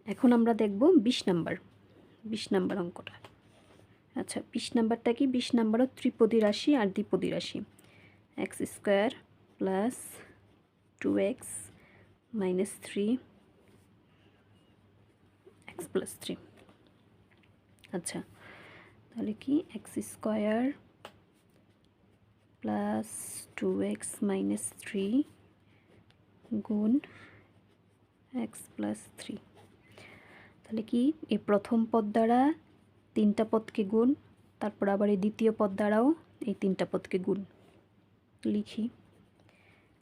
এখন আমরা দেখব 20 নাম্বার অঙ্কটা। আচ্ছা 20 নাম্বারটা কি? 20 নাম্বারও ত্রিপদী রাশি আর দ্বিপদী রাশি। X square plus 2x minus 3 x plus 3। আচ্ছা তাহলে কি x square plus 2x minus 3 গুণ এক্স প্লাস 3। তাহলে কি এই প্রথম পদ দ্বারা 3টা পদকে গুণ, তারপর আবার এই দ্বিতীয় পদ দ্বারাও এই 3টা পদকে গুণ। লিখি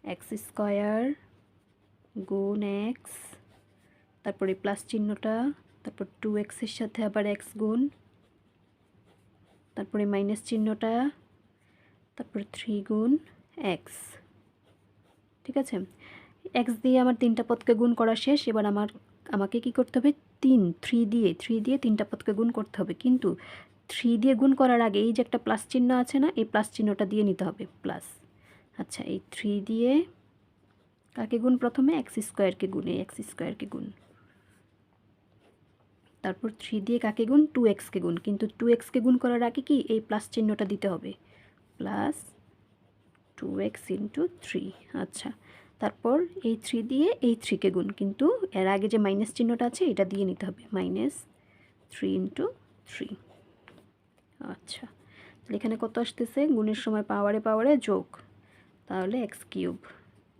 এক্স স্কোয়ার গুণ এক্স, তারপরে প্লাস চিহ্নটা, তারপর 2x এর সাথে আবার এক্স গুণ, তারপরে মাইনাস চিহ্নটা, তারপর 3 গুণ এক্স। ঠিক আছে, এক্স দিয়ে আমার 3টা পদকে গুণ করা শেষ। এবার আমাকে কি করতে হবে? 3 দিয়ে 3টা পদকে গুণ করতে হবে। কিন্তু 3 দিয়ে গুণ করার আগে এই যে একটা প্লাস চিহ্ন আছে না, এই প্লাস চিহ্নটা দিয়ে নিতে হবে, প্লাস। আচ্ছা এই 3 দিয়ে কাকে গুণ? প্রথমে এক্স স্কোয়ারকে গুণ, এই এক্স স্কোয়ারকে গুণ। তারপর 3 দিয়ে কাকে গুণ? 2xকে গুণ। কিন্তু 2xকে গুণ করার আগে কি এই প্লাস চিহ্নটা দিতে হবে, প্লাস 2x ইন্টু 3। আচ্ছা তারপর এই 3 দিয়ে এই 3কে গুণ, কিন্তু এর আগে যে মাইনাস চিহ্নটা আছে এটা দিয়ে নিতে হবে, মাইনাস 3 ইন্টু 3। আচ্ছা তাহলে এখানে কত আসতেছে? গুণের সময় পাওয়ারে পাওয়ারে যোগ, তাহলে এক্স কিউব।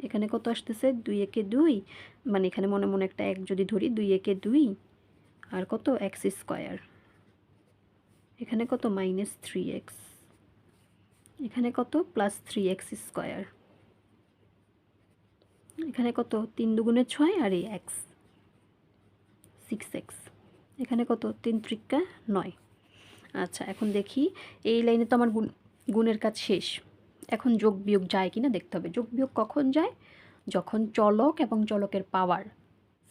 এখানে কত আসতেছে? 2 একে 2, মানে এখানে মনে মনে একটা 1 যদি ধরি, 2 একে 2 আর কত? X square. এখানে কত? Minus 3x। এখানে কত? Plus 3x square. এখানে কত? 3 দুগুণে 6 আর এই এক্স 6x। এখানে কত? 3 ত্রিকা 9। আচ্ছা এখন দেখি এই লাইনে তো আমার গুণের কাজ শেষ। এখন যোগ বিয়োগ যায় কিনা দেখতে হবে। যোগ বিয়োগ কখন যায়? যখন চলক এবং চলকের পাওয়ার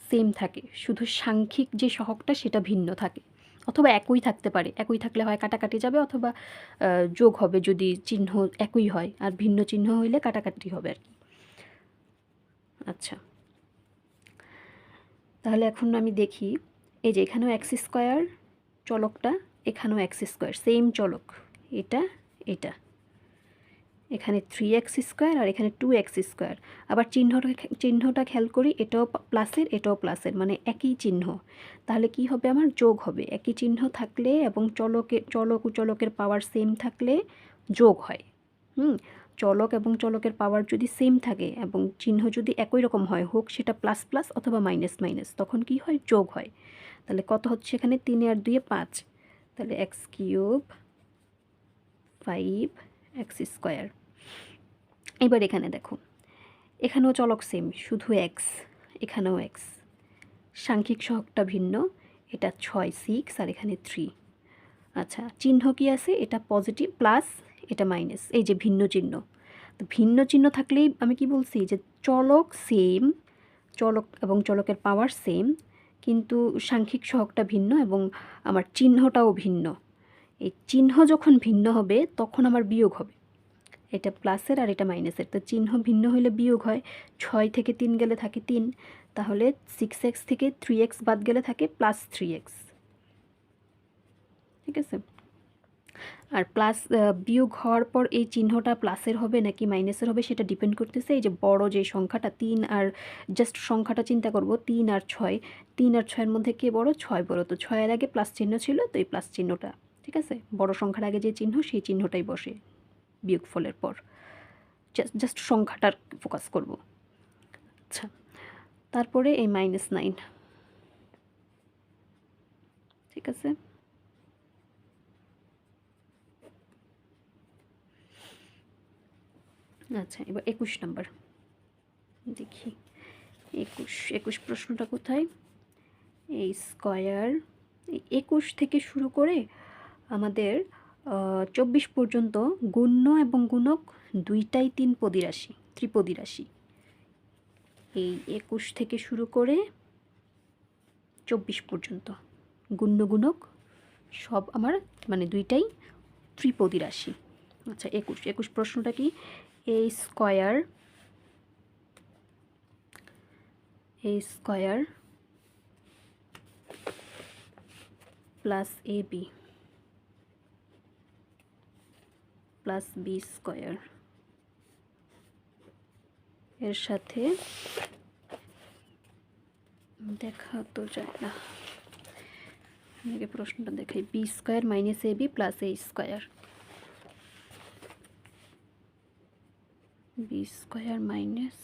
সেম থাকে, শুধু সাংখ্যিক যে সহগটা সেটা ভিন্ন থাকে, অথবা একই থাকতে পারে। একই থাকলে হয় কাটাকাটি যাবে, অথবা যোগ হবে যদি চিহ্ন একই হয়, আর ভিন্ন চিহ্ন হইলে কাটাকাটি হবে আর কি। আচ্ছা তাহলে এখন আমি দেখি, এই যে এখানেও এক্স স্কোয়ার চলকটা, এখানেও এক্স স্কোয়ার, সেম চলক, এটা এটা। এখানে 3x স্কোয়ার আর এখানে 2x স্কোয়ার। আবার চিহ্নটা খেয়াল করি, এটাও প্লাসের এটাও প্লাসের, মানে একই চিহ্ন। তাহলে কি হবে? আমার যোগ হবে। একই চিহ্ন থাকলে এবং চলক ও চলকের পাওয়ার সেম থাকলে যোগ হয়। চলক এবং চলকের পাওয়ার যদি সেম থাকে এবং চিহ্ন যদি একই রকম হয়, হোক সেটা প্লাস প্লাস অথবা মাইনাস মাইনাস, তখন কি হয়? যোগ হয়। তাহলে কত হচ্ছে এখানে? 3 আর 2 5। তাহলে এক্স কিউব 5x স্কোয়ার। এবার এখানে দেখো, এখানেও চলক সেম, শুধু এক্স, এখানেও এক্স, সাংখ্যিক সহগটা ভিন্ন, এটা 6 6 আর এখানে 3। আচ্ছা চিহ্ন কি আছে? এটা পজিটিভ প্লাস, এটা মাইনাস, এই যে ভিন্ন চিহ্ন। তো ভিন্ন চিহ্ন থাকলেই আমি কি বলছি যে চলক সেম, চলক এবং চলকের পাওয়ার সেম, কিন্তু সাংখ্যিক সহগটা ভিন্ন এবং আমার চিহ্নটাও ভিন্ন। এই চিহ্ন যখন ভিন্ন হবে তখন আমার বিয়োগ হবে। এটা প্লাসের আর এটা মাইনাসের, তো চিহ্ন ভিন্ন হলে বিয়োগ হয়। 6 থেকে 3 গেলে থাকে 3, তাহলে 6x থেকে 3x বাদ গেলে থাকে প্লাস 3x। ঠিক আছে, আর প্লাস বিয়োগ হওয়ার পর এই চিহ্নটা প্লাসের হবে নাকি মাইনাসের হবে সেটা ডিপেন্ড করতেছে এই যে বড় যে সংখ্যাটা 3, আর জাস্ট সংখ্যাটা চিন্তা করব 3 আর 6, 3 আর 6 এর মধ্যে কে বড়? 6 বড়, তো 6 এর আগে প্লাস চিহ্ন ছিল, তো এই প্লাস চিহ্নটা, ঠিক আছে, বড় সংখ্যার আগে যে চিহ্ন সেই চিহ্নটাই বসে বিয়োগফলের পর। জাস্ট সংখ্যাটার ফোকাস করব। আচ্ছা তারপরে এই -9, ঠিক আছে। আচ্ছা এবার 21 নাম্বার দেখি। 21 প্রশ্নটা কোথায়? এই স্কয়ার, 21 থেকে শুরু করে আমাদের 24 পর্যন্ত গুণ্য এবং গুণক দুইটাই ত্রিপদী রাশি। এই 21 থেকে শুরু করে 24 পর্যন্ত গুণ্য গুণক সব আমার মানে দুইটাই ত্রিপদী রাশি। আচ্ছা 21 প্রশ্নটা কি? এ square plus A B plus B square, এর সাথে দেখা তো যায় না, আগে প্রশ্নটা দেখাই। B square minus A B plus A square, B square minus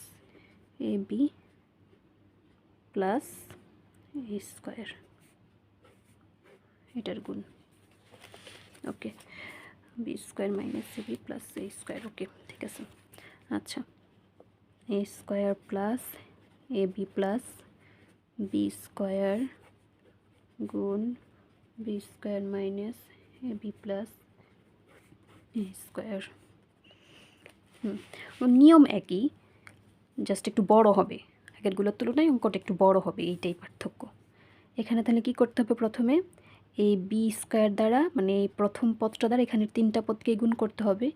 A B plus A square, এটার গুণ। ওকে, B square minus A B plus A square, ওকে ঠিক আছে। আচ্ছা, এ square plus A B plus B square গুণ B square minus A B plus A square. নিয়ম একই, just একটু বড় হবে, আগেরগুলোর তুলনায় অঙ্কটা একটু বড় হবে, এইটাই পার্থক্য। এখানে তাহলে কি করতে হবে, প্রথমে এই বি স্কোয়ার দ্বারা, মানে এই প্রথম পদটা দ্বারা এখানের তিনটা পদকে গুণ করতে হবে,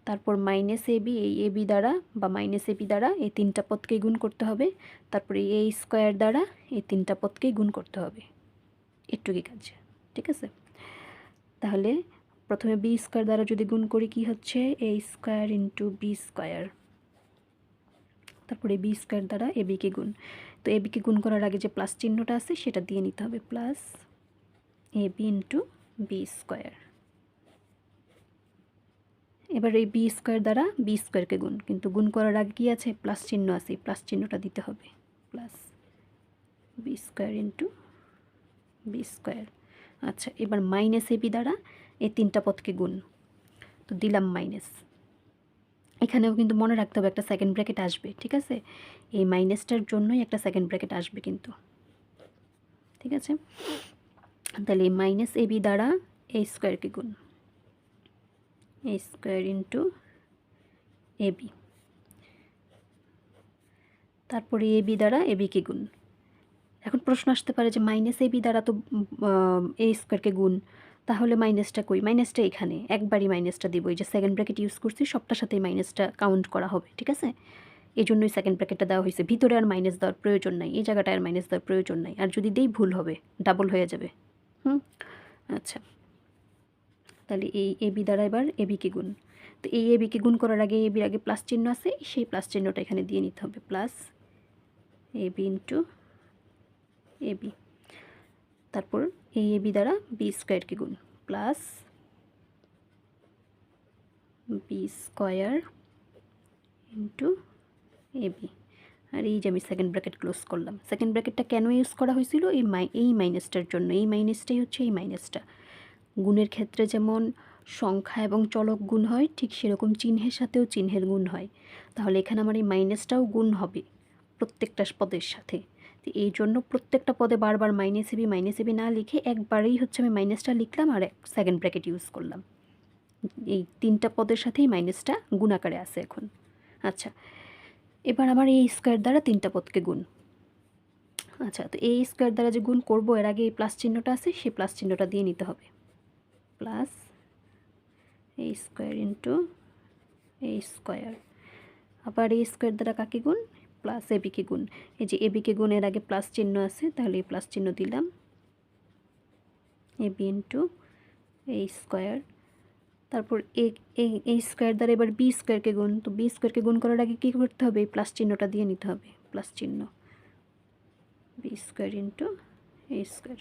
তারপর মাইনাস এ বি, এই এ বি দ্বারা বা মাইনাস এ বি দ্বারা এই তিনটা পদকে গুণ করতে হবে, তারপরে এ স্কোয়ার দ্বারা এই তিনটা পদকেই গুণ করতে হবে। একটুকুই কাজ, ঠিক আছে। তাহলে প্রথমে বি স্কোয়ার দ্বারা যদি গুণ করি কি হচ্ছে, এ স্কোয়ার ইন্টু বি স্কোয়ার, তারপরে বি স্কোয়ার দ্বারা এ বিকে গুণ। তো এ বিকে গুণ করার আগে যে প্লাস চিহ্নটা আছে সেটা দিয়ে নিতে হবে, plus A B into B square. এবার এই বি স্কোয়ার দ্বারা বি স্কোয়ারকে গুণ, কিন্তু গুণ করার আগে কী আছে, প্লাস চিহ্ন আছে, এই প্লাস চিহ্নটা দিতে হবে, plus B square into B square. আচ্ছা, এবার মাইনাস এ বি দ্বারা এই তিনটা পদকে গুণ, তো দিলাম মাইনাস। এখানেও কিন্তু মনে রাখতে হবে একটা সেকেন্ড ব্র্যাকেট আসবে, ঠিক আছে, এই মাইনাসটার জন্যই একটা সেকেন্ড ব্র্যাকেট আসবে কিন্তু, ঠিক আছে। তাহলে এই মাইনাস এ বি দ্বারা এ স্কোয়ারকে গুণ, এ স্কোয়ার ইন্টু এ বি, তারপরে এ বি দ্বারা এ বিকে গুণ। এখন প্রশ্ন আসতে পারে যে মাইনাস এ বি দ্বারা তো এ স্কোয়ারকে গুণ, তাহলে মাইনাসটা কই, মাইনাসটা এখানে একবারই মাইনাসটা দিব, এই যে সেকেন্ড ব্র্যাকেট ইউজ করছি সবটার সাথেই মাইনাসটা কাউন্ট করা হবে, ঠিক আছে। এই জন্যই সেকেন্ড ব্র্যাকেটটা দেওয়া হয়েছে, ভিতরে আর মাইনাস দেওয়ার প্রয়োজন নাই, এই জায়গাটায় আর মাইনাস দেওয়ার প্রয়োজন নাই, আর যদি দেই ভুল হবে, ডাবল হয়ে যাবে। আচ্ছা, তাহলে এই এ বি দ্বারা এবার এ বিকে গুণ, তো এই এ বিকে গুণ করার আগে এ বির আগে প্লাস চিহ্ন আছে, সেই প্লাস চিহ্নটা এখানে দিয়ে নিতে হবে, plus A B into A B, তারপর এই এ বি দ্বারা বি স্কোয়ারকে গুণ, plus B square into A B. আর এই যে আমি সেকেন্ড ব্র্যাকেট ক্লোজ করলাম, সেকেন্ড ব্র্যাকেটটা কেন ইউজ করা হয়েছিল, এই মাইনাসটার জন্য, এই মাইনাসটাই হচ্ছে এই মাইনাসটা। গুণের ক্ষেত্রে যেমন সংখ্যা এবং চলক গুণ হয়, ঠিক সেরকম চিহ্নের সাথেও চিহ্নের গুণ হয়। তাহলে এখানে আমার এই মাইনাসটাও গুণ হবে প্রত্যেকটা পদের সাথে, তো এই জন্য প্রত্যেকটা পদে বারবার মাইনাস এবি না লিখে একবারেই হচ্ছে আমি মাইনাসটা লিখলাম আর সেকেন্ড ব্র্যাকেট ইউজ করলাম। এই তিনটা পদের সাথেই মাইনাসটা গুণাকারে আছে এখন। আচ্ছা, এবার আমার এই স্কোয়ার দ্বারা তিনটা পদকে গুণ। আচ্ছা, তো এই স্কোয়ার দ্বারা যে গুণ করবো এর আগে এই প্লাস চিহ্নটা আছে, সেই প্লাস চিহ্নটা দিয়ে নিতে হবে, plus A square into A square. আবার এই স্কোয়ার দ্বারা কাকে গুণ, প্লাস এ বিকে গুণ। এই যে এ বিকে গুণ এর আগে প্লাস চিহ্ন আছে, তাহলে এই প্লাস চিহ্ন দিলাম, A B into A square. তারপর এই স্কোয়ার দ্বারা এবার বি স্কোয়ারকে গুণ, তো বি স্কোয়ারকে গুণ করার আগে কী করতে হবে, এই প্লাস চিহ্নটা দিয়ে নিতে হবে, প্লাস চিহ্ন, বি স্কোয়ার ইন্টু এ স্কোয়ার।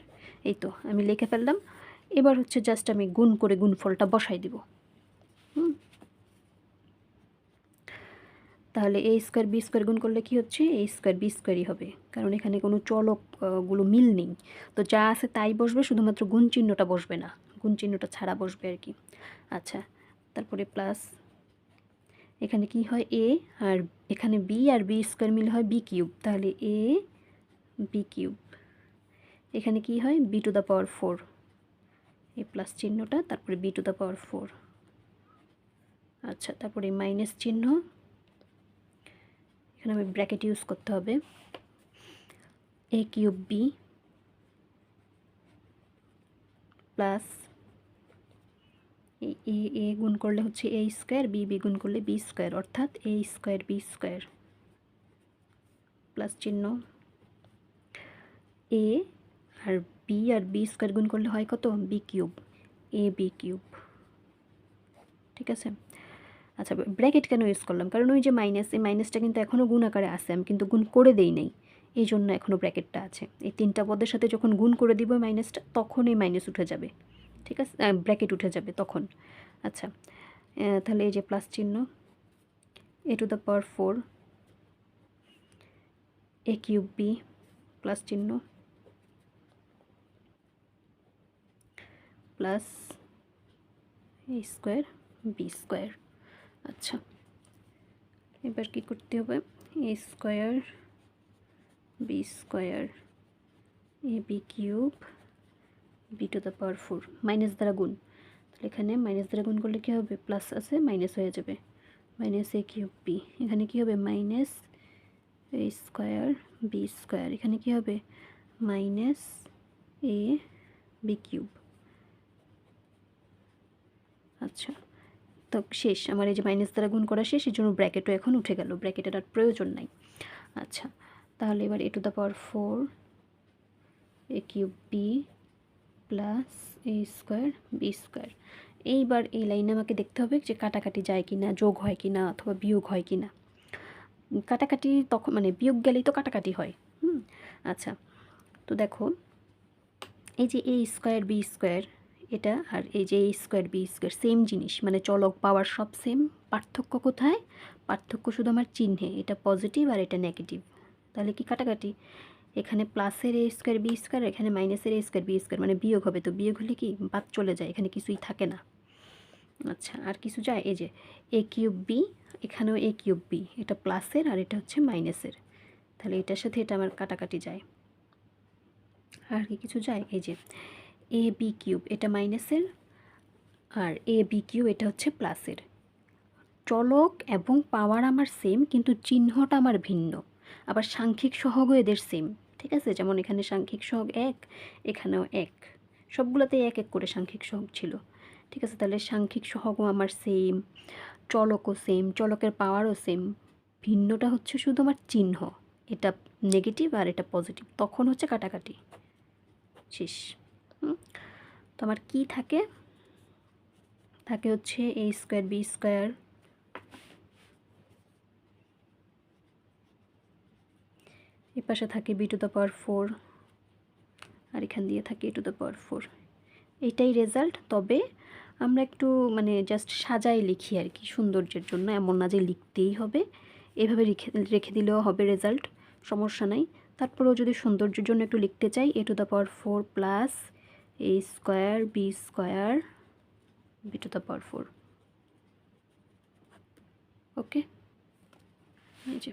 এই তো আমি লিখে ফেললাম। এবার হচ্ছে জাস্ট আমি গুণ করে গুণফলটা বসাই দিব। তাহলে এ স্কোয়ার বি স্কোয়ার গুণ করলে কি হচ্ছে, এ স্কোয়ার বি স্কোয়ারই হবে, কারণ এখানে কোনো চলকগুলো মিল নেই, তো যা আছে তাই বসবে, শুধুমাত্র গুণ চিহ্নটা বসবে না, গুণ চিহ্নটা ছাড়া বসবে আর কি। আচ্ছা, তারপরে প্লাস এখানে কি হয় এ, আর এখানে বি আর বি স্কোয়ার মিল হয় বি কিউব, তাহলে এ বি কিউব। এখানে কি হয় বি টু দ্য পাওয়ার 4, এই প্লাস চিহ্নটা, তারপরে বি টু দ্য পাওয়ার 4। আচ্ছা, তারপরে মাইনাস চিহ্ন, এখানে আমি ব্র্যাকেট ইউজ করতে হবে, এ কিউব বি প্লাস এ গুণ করলে হচ্ছে এ স্কোয়ার, বি গুণ করলে বি স্কোয়ার, অর্থাৎ এ স্কোয়ার বি স্কোয়ার, প্লাস চিহ্ন এ আর বি স্কোয়ার গুণ করলে হয় কত, বি কিউব, এ বি কিউব। ঠিক আছে, আচ্ছা ব্র্যাকেট কেন ইউজ করলাম, কারণ ওই যে মাইনাস, এই মাইনাসটা কিন্তু এখনও গুণ আকারে আছে, আমি কিন্তু গুণ করে দেই নাই, এই জন্য এখনও ব্র্যাকেটটা আছে। এই তিনটা পদের সাথে যখন গুণ করে দিব মাইনাসটা, তখন এই মাইনাস উঠে যাবে। ঠিক আছে, ব্র্যাকেট উঠে যাবে তখন। আচ্ছা, তাহলে এই যে প্লাস চিহ্ন, A to the power 4 A cube B plus চিহ্ন plus A square B square. আচ্ছা, এবার কি করতে হবে, A square B square A B cube B to the power 4 minus দ্বারা গুণ। তাহলে এখানে মাইনাস দ্বারা গুণ করলে কী হবে, প্লাস আছে মাইনাস হয়ে যাবে, মাইনাস এ কিউব বি, এখানে কী হবে মাইনাস এ স্কোয়ার বি স্কোয়ার, এখানে কী হবে মাইনাস এ বি কিউব। আচ্ছা, তো শেষ আমার এই যে মাইনাস দ্বারা গুণ করা শেষ, এই জন্য ব্র্যাকেটও এখন উঠে গেল, ব্র্যাকেটের আর প্রয়োজন নাই। আচ্ছা, তাহলে এবার A to the power 4 A cube B plus A square B square. এইবার এই লাইনে আমাকে দেখতে হবে যে কাটাকাটি যায় কি না, যোগ হয় কি না, অথবা বিয়োগ হয় কি না। কাটাকাটি তখন মানে বিয়োগ গেলেই তো কাটাকাটি হয়। আচ্ছা, তো দেখো এই যে এ স্কোয়ার বি স্কোয়ার এটা, আর এই যে এ স্কোয়ার বি স্কোয়ার সেম জিনিস, মানে চলক পাওয়ার সব সেম, পার্থক্য কোথায়, পার্থক্য শুধু আমার চিহ্নে, এটা পজিটিভ আর এটা নেগেটিভ। তাহলে কি কাটাকাটি, এখানে প্লাসের এ স্কোয়ার বি স্কোয়ার, এখানে মাইনাসের এ স্কোয়ার বি স্কোয়ার, মানে বিয়োগ হবে, তো বিয়োগ হলে কি বাদ চলে যায়, এখানে কিছুই থাকে না। আচ্ছা, আর কিছু যায়, এই যে এ কিউব বি, এখানেও এ কিউব বি, এটা প্লাসের আর এটা হচ্ছে মাইনাসের, তাহলে এটার সাথে এটা আমার কাটাকাটি যায়। আর কি কিছু যায়, এই যে এ বি কিউব, এটা মাইনাসের, আর এ বি কিউব এটা হচ্ছে প্লাসের। চলক এবং পাওয়ার আমার সেম, কিন্তু চিহ্নটা আমার ভিন্ন। আবার সাংখ্যিক সহগও এদের সেম। ঠিক আছে, যেমন এখানে সাংখ্যিক সহগ 1, এখানেও 1, সবগুলোতেই 1 1 করে সাংখ্যিক সহগ ছিল। ঠিক আছে, তাহলে সাংখ্যিক সহগও আমার সেম, চলকও সেম, চলকের পাওয়ারও সেম, ভিন্নটা হচ্ছে শুধু আমার চিহ্ন, এটা নেগেটিভ আর এটা পজিটিভ, তখন হচ্ছে কাটাকাটি শেষ। তো আমার কী থাকে, থাকে হচ্ছে এ স্কোয়ার বি স্কোয়ার এ পাশে থাকে বি টু দ্য পাওয়ার 4, আর এখান দিয়ে থাকে এ টু দ্য পাওয়ার 4। এইটাই রেজাল্ট। তবে আমরা একটু মানে জাস্ট সাজাই লিখি আর কি, সৌন্দর্যের জন্য, এমন না যে লিখতেই হবে, এভাবে রেখে দিলেও হবে রেজাল্ট, সমস্যা নাই। তারপরেও যদি সৌন্দর্যের জন্য একটু লিখতে চাই, A to the power 4 plus A square B square B to the power 4। Okay, এই যে